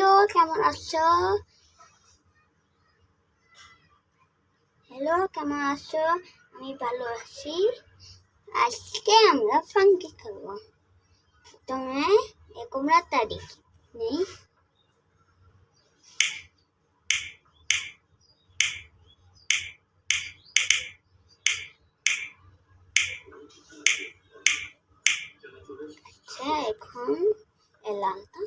Hello, কেমন আছো? আমি ভালো আছি। আজকে আমরা ফাঙ্কি খাবো। প্রথমে কুমড়া তারিখ নেই। আচ্ছা, এখন লালটা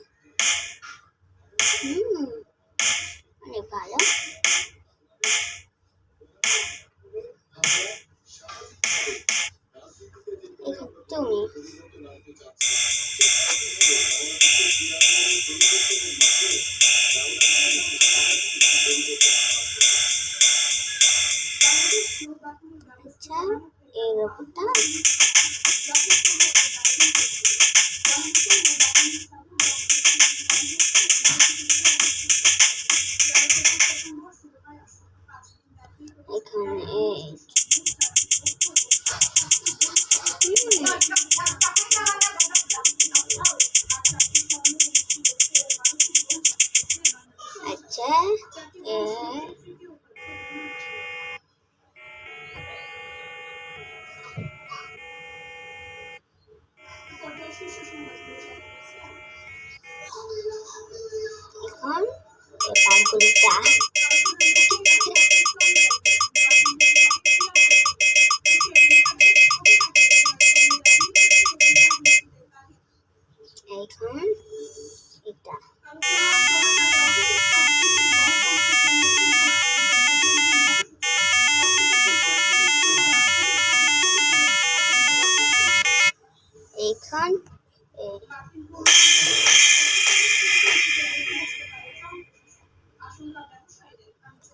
অনেক ভালো। এখন তুমি আচ্ছা, এই রকমটা এখানে আচ্ছা, এখন পানপুরিটা এখন এটা এখন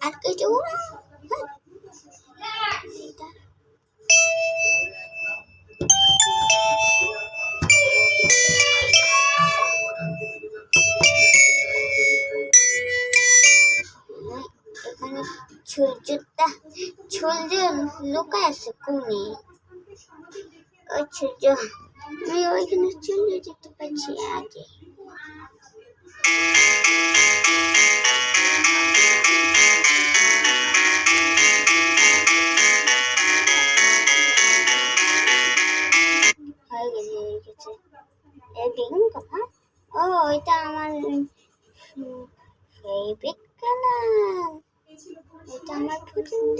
আর কিছু এখানে সূর্য লুকায় আছে কোণে। ওই সূর্য আমি ওইখানে চলে যেতে পারছি আগে। হয়ে গেছে এই দেখুন কথা। ও, এটা আমার ফেভারিট কালার, এটা আমার পছন্দ।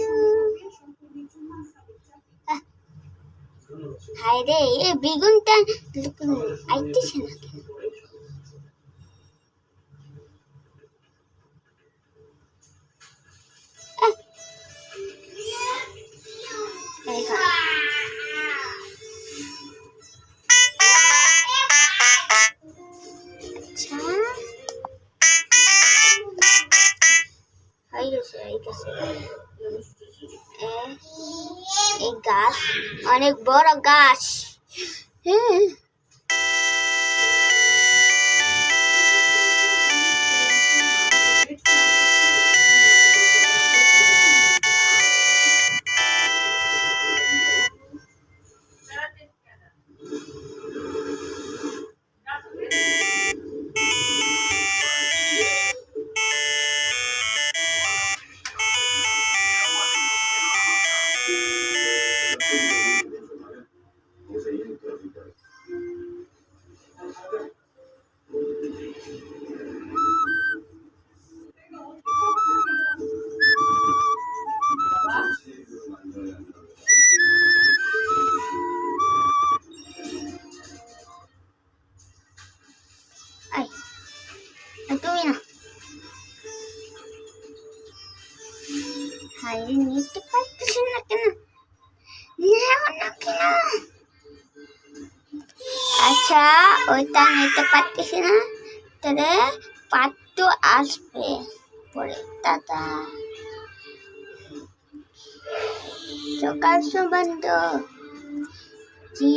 হায় রে, এই বেগুনটা আইতেছে না কেন? আচ্ছা, হয়ে গেছে। এই গাছ অনেক বড় গাছ। হ্যাঁ, তুমি না হাই নিতে পারতেছি না কেন? আচ্ছা, ওইটা নিতে পারতেছি না, তাহলে পাত্র আসবে পরে। দাদা সকাল সুবন্ধ জি।